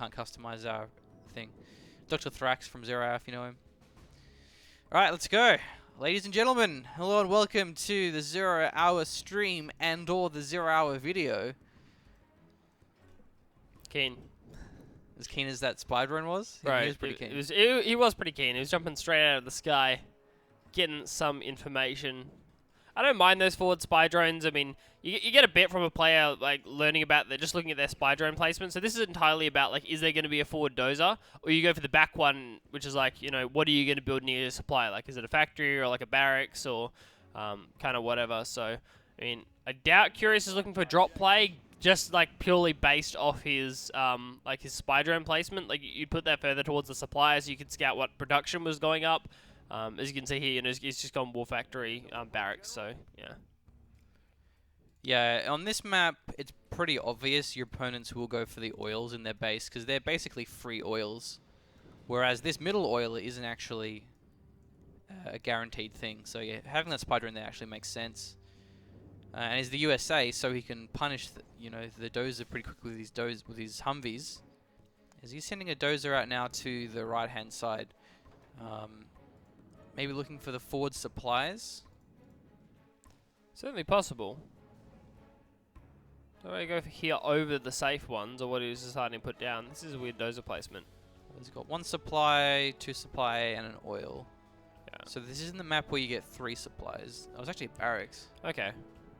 can't customize our thing. Dr. Thrax from 0 Hour, if you know him. Alright, let's go. Ladies and gentlemen, hello and welcome to the 0 Hour stream and or the 0 Hour video. Keen. As keen as that spy drone was? Right. He was pretty keen. He was pretty keen. He was jumping straight out of the sky, getting some information. I don't mind those forward spy drones. I mean, you get a bit from a player, like, learning about, just looking at their spy drone placement. So this is entirely about, like, is there going to be a forward dozer? Or you go for the back one, which is like, you know, what are you going to build near your supply? Like, is it a factory or, like, a barracks or kind of whatever? So, I mean, I doubt Curious is looking for drop play, just, like, purely based off his, like, his spy drone placement. Like, you'd put that further towards the supply so you could scout what production was going up. As you can see here, you know, he's just gone War Factory barracks, so, yeah. Yeah, on this map, it's pretty obvious your opponents will go for the oils in their base, because they're basically free oils. Whereas this middle oil isn't actually a guaranteed thing. So yeah, having that spider in there actually makes sense. And he's the USA, so he can punish, the dozer pretty quickly with his Humvees. Is he sending a dozer out now to the right-hand side? Maybe looking for the forward supplies? Certainly possible. Do I go for here over the safe ones, or what he was deciding to put down? This is a weird dozer placement. He's got 1 supply, 2 supply, and an oil. Yeah. So this isn't the map where you get 3 supplies. That was actually a barracks. Okay. I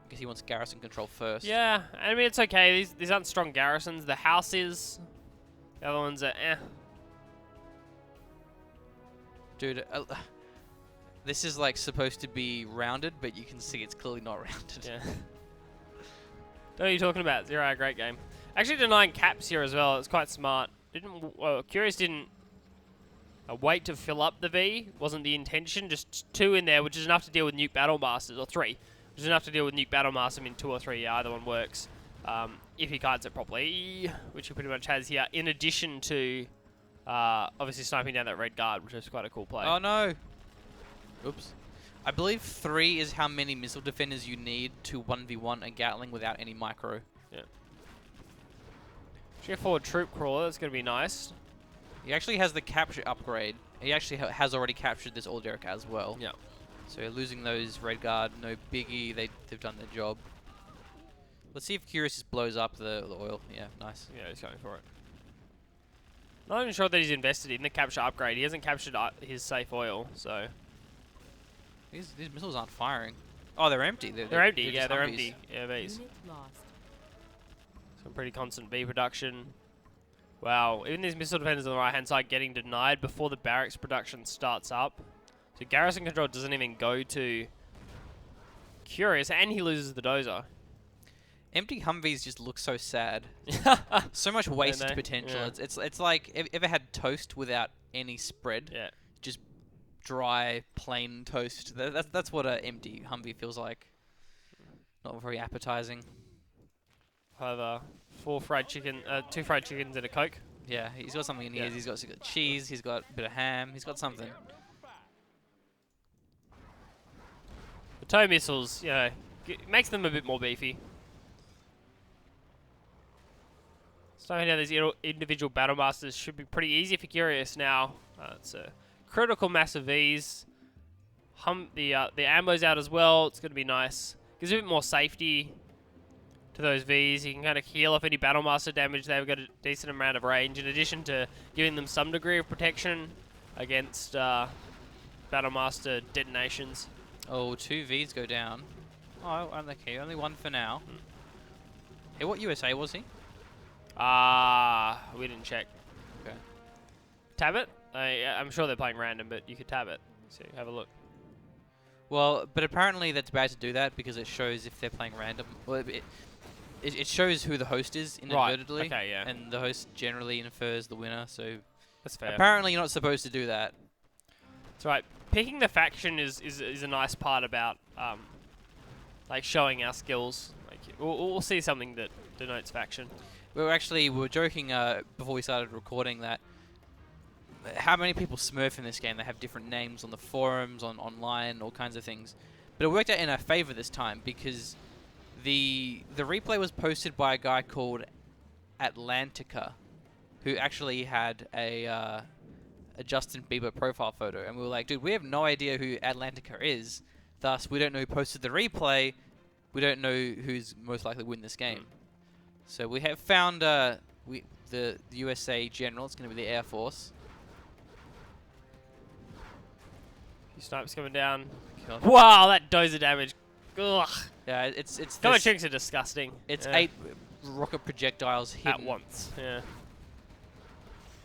guess he wants garrison control first. Yeah, I mean, it's okay. These aren't strong garrisons. The house is. The other ones are eh. Dude, this is like supposed to be rounded, but you can see it's clearly not rounded. Yeah. What are you talking about? 0 Hour, great game. Actually denying caps here as well. It's quite smart. Curious didn't wait to fill up the V. Wasn't the intention. Just 2 in there, which is enough to deal with Nuke Battle Masters, or 3. Which is enough to deal with Nuke Battle Master. I mean, 2 or 3, yeah, either one works. If he cards it properly, which he pretty much has here. In addition to, obviously sniping down that red guard, which is quite a cool play. Oh no! Oops. I believe 3 is how many missile defenders you need to 1v1 a Gatling without any micro. Yeah. Actually, a forward troop crawler. That's going to be nice. He actually has the capture upgrade. He actually has already captured this old Derek as well. Yeah. So losing those red guard, no biggie. They've done their job. Let's see if Curious just blows up the oil. Yeah, nice. Yeah, he's going for it. Not even sure that he's invested in the capture upgrade. He hasn't captured his safe oil, so... These missiles aren't firing. Oh, they're empty. They're empty, yeah, just they're Humvees. empty. Yeah, these. Some pretty constant B production. Wow, even these missile defenders on the right-hand side getting denied before the barracks production starts up. So garrison control doesn't even go to Curious, and he loses the dozer. Empty Humvees just look so sad. So much wasted potential. Yeah. It's like, ever had toast without any spread? Yeah. Just dry, plain toast. That's what an empty Humvee feels like. Not very appetizing. Have 2 fried chickens and a Coke. Yeah, he's got something in here. Yeah. He's got cheese. He's got a bit of ham. He's got something. The tow missiles, you know, makes them a bit more beefy. Starting down these individual battle masters should be pretty easy if you're curious now. It's a critical mass of Vs. The ammo's out as well. It's going to be nice. Gives a bit more safety to those Vs. You can kind of heal off any battle master damage. They've got a decent amount of range, in addition to giving them some degree of protection against battle master detonations. Oh, 2 Vs go down. Oh, okay. Only 1 for now. Hey, what USA was he? We didn't check. Okay. Tab it? I'm sure they're playing random, but you could tab it. So have a look. Well, but apparently that's bad to do that because it shows if they're playing random. Well, it shows who the host is inadvertently. Right. Okay, yeah. And the host generally infers the winner, so That's fair. apparently you're not supposed to do that. That's right. Picking the faction is a nice part about like showing our skills. Like we'll see something that denotes faction. We were joking before we started recording that how many people smurf in this game. They have different names on the forums, online, all kinds of things. But it worked out in our favor this time because the replay was posted by a guy called Atlantica. who actually had a Justin Bieber profile photo, and we were like, dude, we have no idea who Atlantica is. Thus, we don't know who posted the replay. We don't know who's most likely to win this game. So we have found the USA general. It's going to be the Air Force. Few snipes coming down. Wow, that dozer damage. Ugh. Yeah, it's Combat tricks are disgusting. It's 8 rocket projectiles hidden at once. Yeah.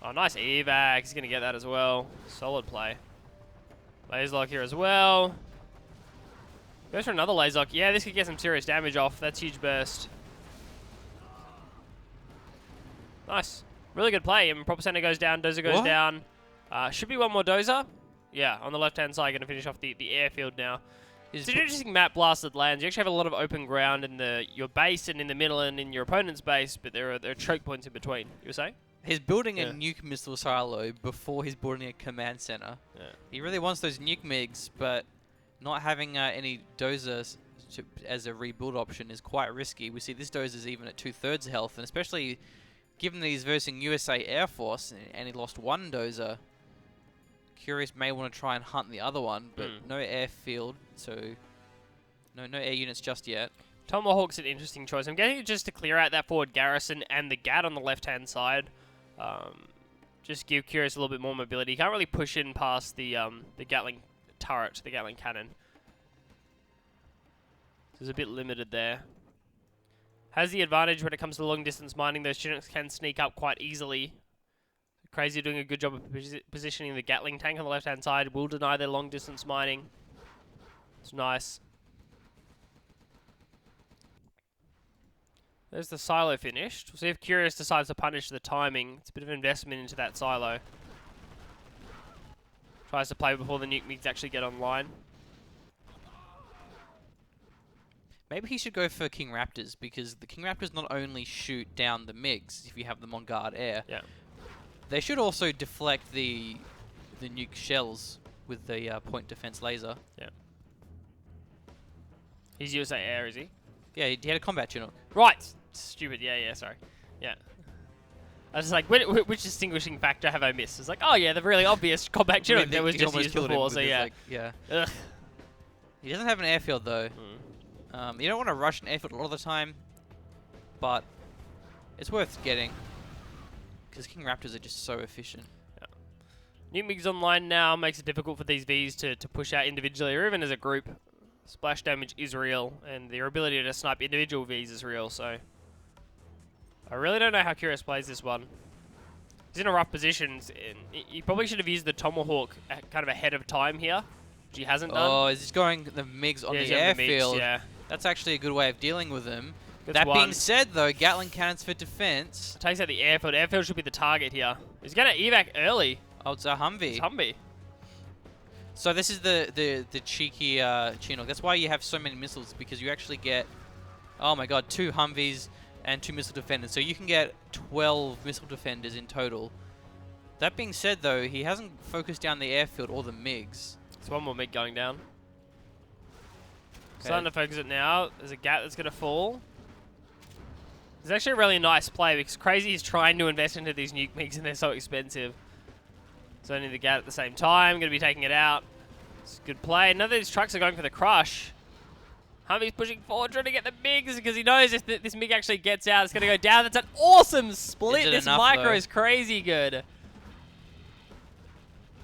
Oh, nice evac. He's gonna get that as well. Solid play. Laser lock here as well. Goes for another laser lock. Yeah, this could get some serious damage off. That's huge burst. Nice. Really good play. And Proper Center goes down. Dozer goes down. Should be one more Dozer. Yeah, on the left-hand side, going to finish off the airfield now. It's an interesting map, Blasted Lands. You actually have a lot of open ground in your base and in the middle and in your opponent's base, but there are choke points in between. You were saying? He's building a nuke missile silo before he's building a command center. Yeah. He really wants those nuke MiGs, but not having any dozers as a rebuild option is quite risky. We see this dozer's even at 2/3 health, and especially given that he's versing USA Air Force and he lost one dozer, Curious may want to try and hunt the other one, but no airfield, so no air units just yet. Tomahawk's an interesting choice. I'm getting it just to clear out that forward garrison and the GAT on the left-hand side. Just give Curious a little bit more mobility. He can't really push in past the Gatling turret, the Gatling cannon. So he's a bit limited there. Has the advantage when it comes to long-distance mining. Those Chinooks can sneak up quite easily. Crazy doing a good job of positioning the Gatling tank on the left-hand side. Will deny their long-distance mining. It's nice. There's the silo finished. We'll see if Curious decides to punish the timing. It's a bit of investment into that silo. Tries to play before the nuke MiGs actually get online. Maybe he should go for King Raptors, because the King Raptors not only shoot down the MiGs if you have them on guard air, they should also deflect the nuke shells with the point defense laser. Yeah. He's USA Air, is he? Yeah, he had a combat Chinook. Right. Stupid. Yeah, sorry. Yeah. I was just like, which distinguishing factor have I missed? It's like, oh yeah, the really obvious combat Chinook that was just used before, so yeah. Like, yeah. Ugh. He doesn't have an airfield though. You don't want to rush an airfield a lot of the time, but it's worth getting. Because King Raptors are just so efficient. Yeah. Nuke MiGs online now makes it difficult for these Vs to push out individually or even as a group. Splash damage is real, and their ability to snipe individual Vs is real, so... I really don't know how Curious plays this one. He's in a rough position, and he probably should have used the Tomahawk kind of ahead of time here, which he hasn't done. Oh, is he going the MiGs on the airfield? Yeah. That's actually a good way of dealing with him. That being said, though, Gatling cannons for defense. Takes out the airfield. Airfield should be the target here. He's going to evac early. Oh, it's a Humvee. It's Humvee. So this is the cheeky Chinook. That's why you have so many missiles, because you actually get, oh my god, 2 Humvees and 2 missile defenders. So you can get 12 missile defenders in total. That being said, though, he hasn't focused down the airfield or the MiGs. There's one more MiG going down. Okay. Starting to focus it now. There's a GAT that's going to fall. It's actually a really nice play because Crazy is trying to invest into these nuke MiGs and they're so expensive. So only the GAT at the same time, going to be taking it out. It's a good play. None of these trucks are going for the crush. Humvee's pushing forward, trying to get the MiGs because he knows if this MiG actually gets out, it's going to go down. That's an awesome split. This micro is crazy good.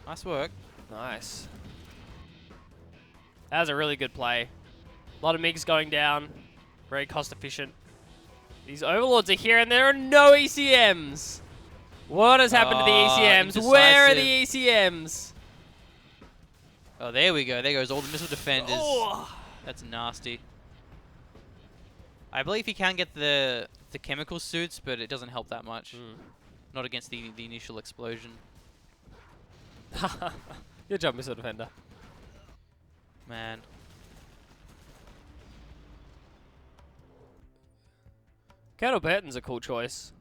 Nice work. Nice. That was a really good play. A lot of MiGs going down. Very cost efficient. These Overlords are here and there are no ECMs. What has happened to the ECMs? Indecisive. Where are the ECMs? Oh, there we go. There goes all the missile defenders. Oh. That's nasty. I believe he can get the chemical suits, but it doesn't help that much. Not against the initial explosion. Good job, missile defender. Man. Colonel Burton's a cool choice.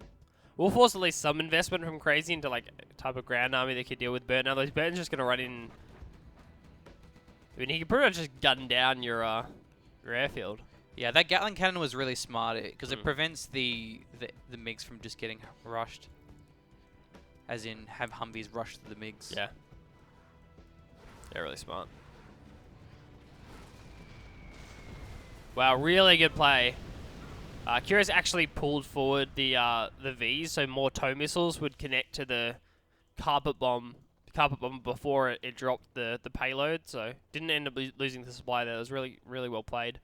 We'll force at least some investment from Crazy into like a type of ground army that could deal with Burton. Otherwise, Burton's just going to run in. I mean, he can pretty much just gun down your airfield. Yeah, that Gatling cannon was really smart because it prevents the MiGs from just getting rushed. as in have Humvees rush to the MiGs. Yeah. They're really smart. Wow, really good play. Curious actually pulled forward the Vs, so more tow missiles would connect to the carpet bomb before it dropped the payload, so didn't end up losing the supply there. It was really, really well played.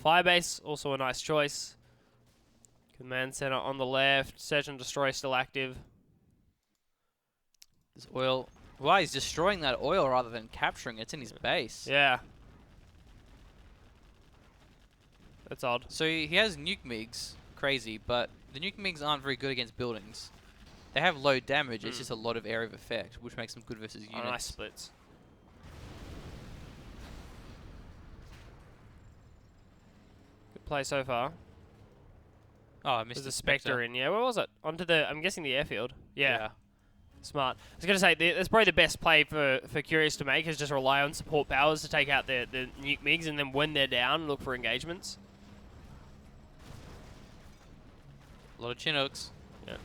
Firebase, also a nice choice. Command center on the left. Search and destroy still active. This oil. Wow, he's destroying that oil rather than capturing it. It's in his base. Yeah. That's odd. So he has nuke MiGs, crazy, but the nuke MiGs aren't very good against buildings. They have low damage, it's just a lot of area of effect, which makes them good versus units. Oh, nice splits. Good play so far. Oh, I missed There's the a Spectre in. Yeah, where was it? Onto the, I'm guessing the airfield. Yeah. Smart. I was going to say, that's probably the best play for Curious to make, is just rely on support powers to take out the nuke MiGs, and then when they're down, look for engagements. A lot of Chinooks. Yeah.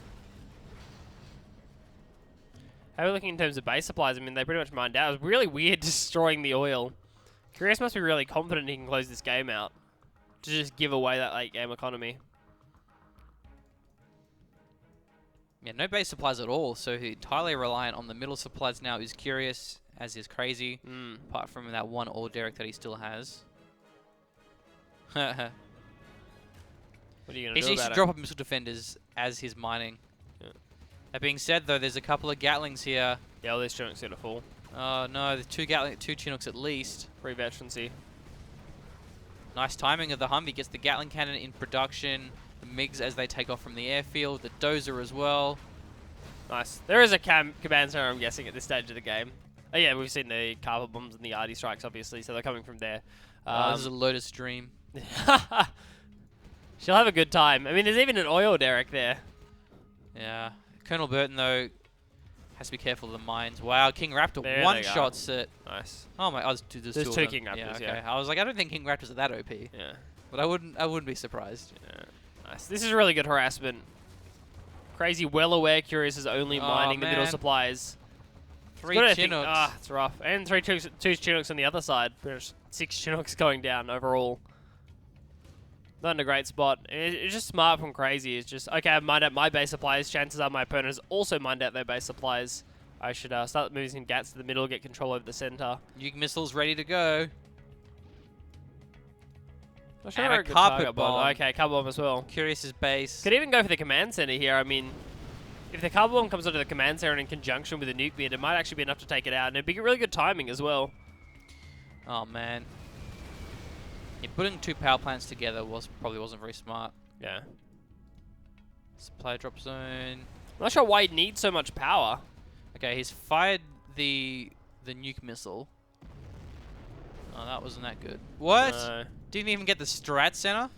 How are we looking in terms of base supplies? I mean, they pretty much mined out. It was really weird destroying the oil. Curious must be really confident he can close this game out to just give away that late game economy. Yeah, no base supplies at all, so he's entirely reliant on the middle supplies now. Is Curious, as is Crazy, apart from that one oil derrick that he still has. What are you going to He do needs about to it? drop up missile defenders as he's mining. Yeah. That being said, though, there's a couple of Gatlings here. Yeah, all these Chinooks going to fall. Oh no, there's two Chinooks at least. Free veterancy. Nice timing of the Humvee. Gets the Gatling cannon in production. The MiGs as they take off from the airfield. The Dozer as well. Nice. There is a command center, I'm guessing, at this stage of the game. Oh yeah, we've seen the carpet bombs and the RD strikes, obviously, so they're coming from there. This is a Lotus Dream. She'll have a good time. I mean, there's even an oil derrick there. Yeah. Colonel Burton, though, has to be careful of the mines. Wow, King Raptor There one-shots it. Nice. Oh my, there's two There's of two them. King Raptors, Okay. yeah. I was like, I don't think King Raptors are that OP. Yeah. But I wouldn't be surprised. Yeah. Nice. This is really good harassment. Crazy, well aware Curious is only mining the middle man. supplies. Three Good, I think. Chinooks. Ah, it's rough. And two Chinooks on the other side. There's 6 Chinooks going down overall. Not in a great spot. It's just smart from Crazy. It's just, okay, I've mined out my base supplies. Chances are my opponent has also mined out their base supplies. I should start moving some Gats to the middle, get control over the center. Nuke missiles ready to go. Not sure And where a good carpet target bomb. Okay, carpet bomb as well. Curious's base. Could even go for the command center here. I mean, if the carpet bomb comes onto the command center in conjunction with the nuke beard, it might actually be enough to take it out. And it'd be really good timing as well. Oh man. Yeah, putting two power plants together probably wasn't very smart. Yeah. Supply drop zone. I'm not sure why he needs so much power. Okay, he's fired the nuke missile. Oh, that wasn't that good. What? No. Didn't even get the strat center?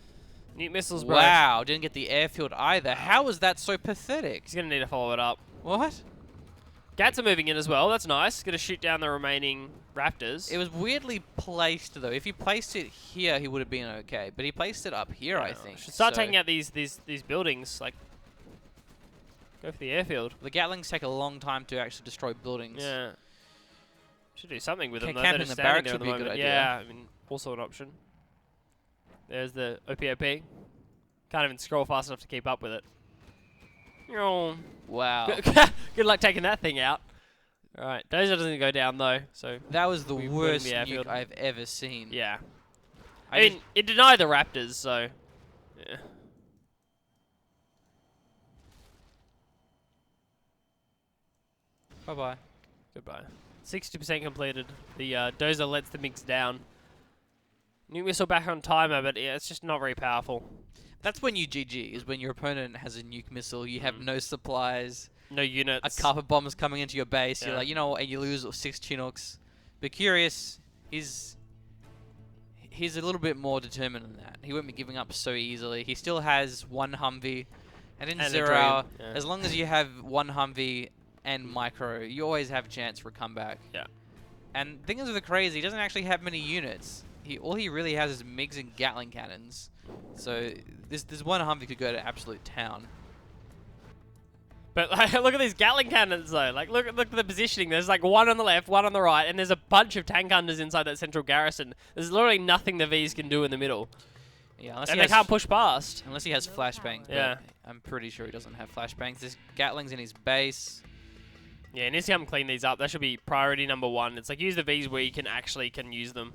Nuke missiles, bro. Wow, didn't get the airfield either. How was that so pathetic? He's going to need to follow it up. What? Gats are moving in as well. That's nice. Going to shoot down the remaining Raptors. It was weirdly placed though. If he placed it here, he would have been okay. But he placed it up here, I think. Should start So taking out these buildings. Like, go for the airfield. the Gatlings take a long time to actually destroy buildings. Yeah. Should do something with them, though. Camping They're just the standing barracks there at would the be a good moment. idea. Yeah, I mean, also an option. There's the OPOP. Can't even scroll fast enough to keep up with it. Oh. Wow. Good luck taking that thing out. Alright, Dozer doesn't go down, though, so... That was the We win worst the airfield. nuke I've ever seen. Yeah. I I mean, it denied the Raptors, so... Yeah. Bye-bye. Goodbye. 60% completed. The Dozer lets the mix down. Nuke missile back on timer, but yeah, it's just not very powerful. That's when you GG, is when your opponent has a nuke missile, you have no supplies, No units. a carpet bomb is coming into your base, Yeah. you're like, you know what, and you lose 6 Chinooks. But Curious, he's a little bit more determined than that. He won't be giving up so easily. He still has 1 Humvee, and in And a 0 dream, hour, yeah. as long as you have 1 Humvee and micro, you always have a chance for a comeback. Yeah. And the thing is with the Crazy, he doesn't actually have many units. All he really has is MiGs and Gatling cannons. So this 1 Humvee could go to absolute town. But like, look at these Gatling cannons though. Like look at the positioning. There's like one on the left, one on the right, and there's a bunch of tank hunters inside that central garrison. There's literally nothing the Vs can do in the middle. Yeah, unless And they can't push past. Unless he has flashbangs. Yeah. I'm pretty sure he doesn't have flashbangs. There's Gatlings in his base. Yeah, and needs to come clean these up. That should be priority number 1. It's like use the Vs where you can use them.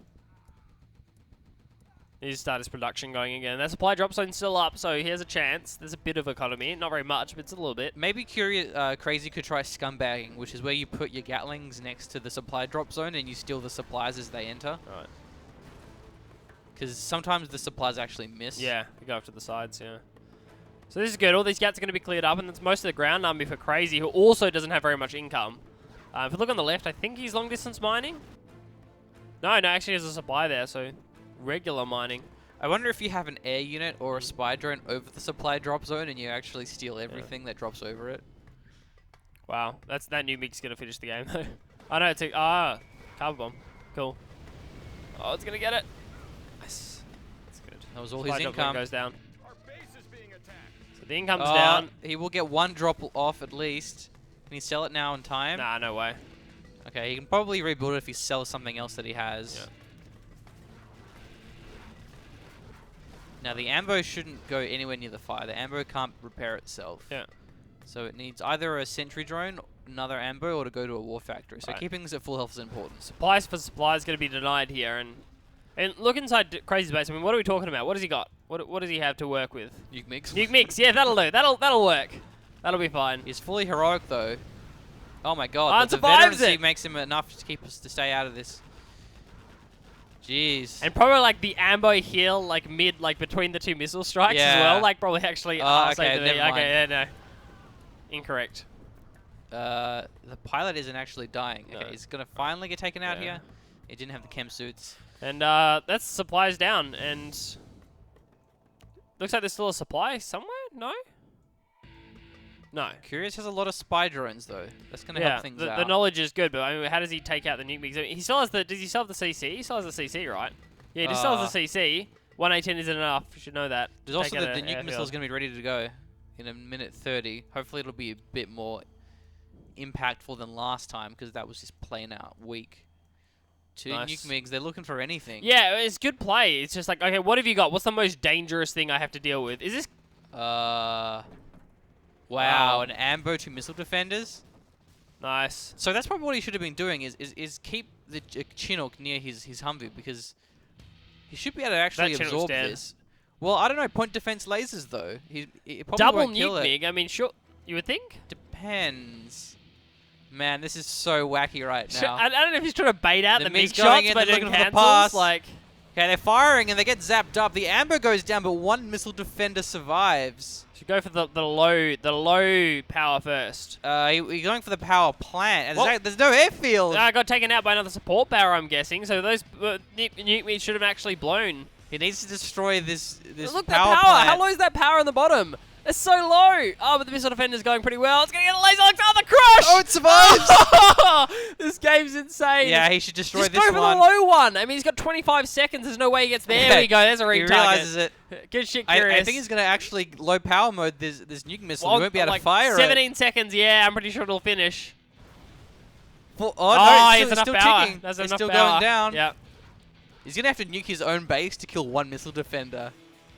He needs to start his production going again. That supply drop zone's still up, so he has a chance. There's a bit of economy. Not very much, but it's a little bit. Maybe Crazy could try scumbagging, which is where you put your Gatlings next to the supply drop zone and you steal the supplies as they enter. Right. Because sometimes the supplies actually miss. Yeah, they go off to the sides, yeah. So this is good. All these Gats are going to be cleared up, and that's most of the ground army for Crazy, who also doesn't have very much income. If you look on the left, I think he's long-distance mining. No, actually there's a supply there, so regular mining. I wonder if you have an air unit or a spy drone over the supply drop zone and you actually steal everything that drops over it. Wow, that Nuke's going to finish the game, though. Oh, no, it's a... carbon bomb. Cool. Oh, it's going to get it. Nice. That's good. That was all Supply his drop income. goes down. So the income's down. He will get one drop off at least. Can he sell it now in time? Nah, no way. Okay, he can probably rebuild it if he sells something else that he has. Yeah. Now the ambo shouldn't go anywhere near the fire. The ambo can't repair itself. Yeah. So it needs either a sentry drone, another ambo, or to go to a war factory. So Right. keeping things at full health is important. Supplies for supplies going to be denied here, and look inside Crazy's base. I mean, what are we talking about? What has he got? What does he have to work with? Nuke mix. Nuke mix. Yeah, that'll do. That'll work. That'll be fine. He's fully heroic though. Oh my god, And the survives veterancy it. makes him enough to keep us to stay out of this. Jeez. And probably like the ambo heal, like mid, like between the two missile strikes as well. Like probably actually. Okay, saved never mind. Okay, yeah, no. Incorrect. The pilot isn't actually dying. Okay, No. he's gonna finally get taken out Yeah. here. He didn't have the chem suits. And that's supplies down, and looks like there's still a supply somewhere. No. No. Curious has a lot of spy drones though. That's gonna Yeah, help things out. the knowledge is good, but I mean, how does he take out the nuke mix? I mean, he still has the. Does he still have the CC? He still has the CC, right? Yeah, he just still has the CC. 118 isn't enough. You should know that. There's also Take out the a nuke missile is airfield. gonna be ready to go in a minute 30. Hopefully it'll be a bit more impactful than last time because that was just plain out weak. Two Nice. nuke migs, they're looking for anything. Yeah, it's good play. It's just like, okay, what have you got? What's the most dangerous thing I have to deal with? Is this? Wow, an ambo to missile defenders. Nice. So that's probably what he should have been doing is keep the Chinook near his Humvee because he should be able to actually Chinook's absorb dead. this. Well, I don't know. Point defense lasers though. He probably Double won't kill nuke it. mig. I mean, sure. You would think. Depends. Man, this is so wacky right now. I don't know if he's trying to bait out The the mig's mig going shots, in, but they're it looking for the cancels. pass. Like, Okay, they're firing and they get zapped up. The amber goes down, but one missile defender survives. should go for the low power first. He's going for the power plant, and Well- there's no airfield. Got taken out by another support power, I'm guessing. So those nuke migs should have actually blown. He needs to destroy this Look, power that power. plant. How low is that power on the bottom? It's so low. Oh, but the missile defender's going pretty well. It's going to get a laser. Oh, the crush! Oh, it survives! This game's insane. Yeah, he should destroy Just this go for one. the low one. I mean, he's got 25 seconds. There's no way he gets there. There we go. There's a He retarget. realizes it. Good shit, Curious. I think he's going to actually low power mode this nuke missile. Well, He won't be able like to fire 17 seconds. Yeah, I'm pretty sure it'll finish. Oh, Oh, no, it's it's enough still power. ticking. That's It's enough still power. going down. Yeah. He's going to have to nuke his own base to kill one missile defender.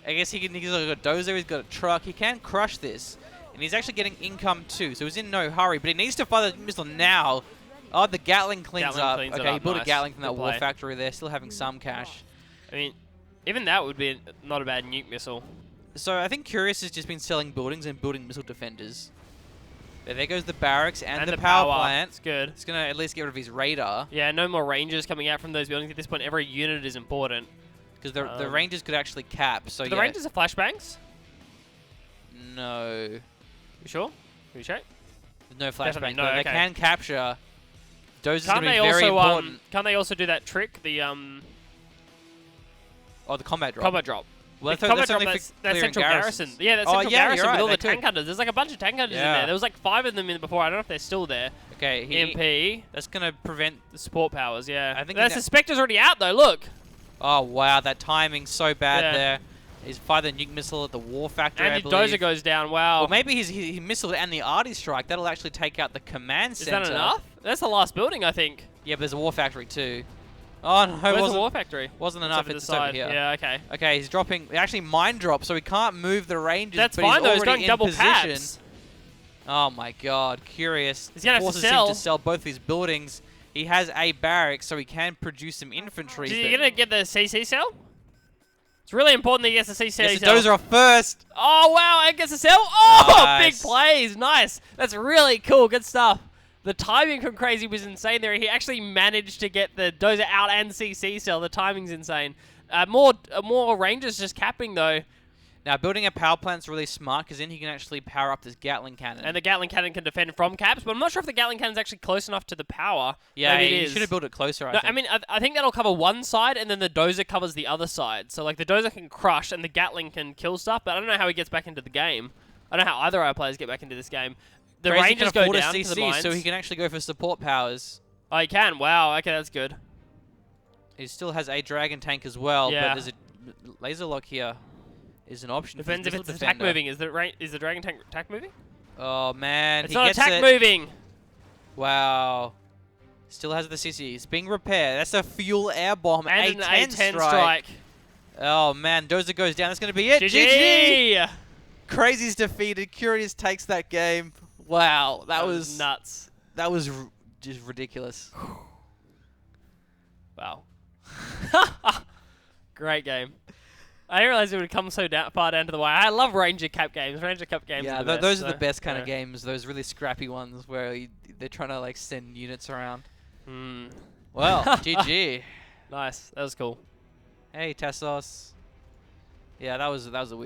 I guess he's got a dozer, he's got a truck. He can crush this. And he's actually getting income too, so he's in no hurry. But he needs to fire the missile now. Oh, the Gatling cleans up. Cleans it Okay, he up, built a nice. Gatling from that Good war play. factory there, still having some cash. I mean, even that would be not a bad nuke missile. So I think Curious has just been selling buildings and building missile defenders. There goes the barracks and the power plant. It's good. He's going to at least get rid of his radar. Yeah, no more rangers coming out from those buildings. At this point, every unit is important. Because the Rangers could actually cap. So Do the yeah. rangers have flashbangs? No. You sure? Can you check? No Definitely flashbang. no, but okay. They can capture. Those is going Can't to be they very also important. can't they also do that trick? The Oh, the combat drop. combat drop. Well, The that's combat only drop, for that clearing central garrisons. garrison. Yeah, that Oh, central yeah, you're garrison right, with all they the could. tank hunters. There's like a bunch of tank hunters in Yeah. there. There was like 5 of them in before. I don't know if they're still there. Okay, MP, that's going to prevent. the support powers, yeah. I think That's in the Spectre's already out though, look. Oh, wow, that timing's so bad Yeah. there. He's fired the nuke missile at the war factory, I And the believe. dozer goes down. Wow. Or maybe he missiled and the arty strike. That'll actually take out the command center. Is that enough? That's the last building, I think. Yeah, but there's a war factory too. Oh no, Where's the war factory? Wasn't It's enough. over the It's over side. here. Yeah, okay. Okay, he's dropping. Actually, mine drop, so he can't move the ranges. That's but fine though. He's He's already going in double position. caps. Oh my God, Curious. He's gonna have to forces sell. him to sell both his buildings. He has a barracks, so he can produce some infantry. Is he gonna get the CC cell? It's really important that he gets the CC Yes, cell. those are first. Oh wow, and gets a cell. Oh, Nice. big plays. Nice. That's really cool. Good stuff. The timing from Crazy was insane there. He actually managed to get the dozer out and CC cell. The timing's insane. More Rangers just capping though. Now, building a power plant's really smart because then he can actually power up this Gatling cannon. And the Gatling cannon can defend from caps, but I'm not sure if the Gatling cannon's actually close enough to the power. yeah, Maybe it he is. should have built it closer, No, think. I mean, I think that'll cover one side, and then the dozer covers the other side. So, like, the dozer can crush, and the Gatling can kill stuff, but I don't know how he gets back into the game. I don't know how either of our players get back into this game. The Crazy Rangers can go afford a down to the CC, mines. so he can actually go for support powers. Oh, he can? Wow, okay, that's good. He still has a dragon tank as well, Yeah. but there's a laser lock here. Is an option. Depends if for it's his attack defender. moving. Is the dragon tank attack moving? Oh man, It's he not gets attack it. moving. Wow. Still has the CC. It's being repaired. That's a fuel air bomb. And A10 an A10 strike. Oh man, Dozer goes down. That's gonna be it. GG! Crazy's defeated. Curious takes that game. Wow, that was nuts. That was just ridiculous. Wow. Great game. I didn't realize it would come so far down to the wire. I love Ranger Cup games. Ranger Cup games Yeah, are the best, those are so, the best kind yeah. of games. Those really scrappy ones where they're trying to like send units around. Hmm. Well, GG. Nice. That was cool. Hey, Tessos. Yeah, that was a weird.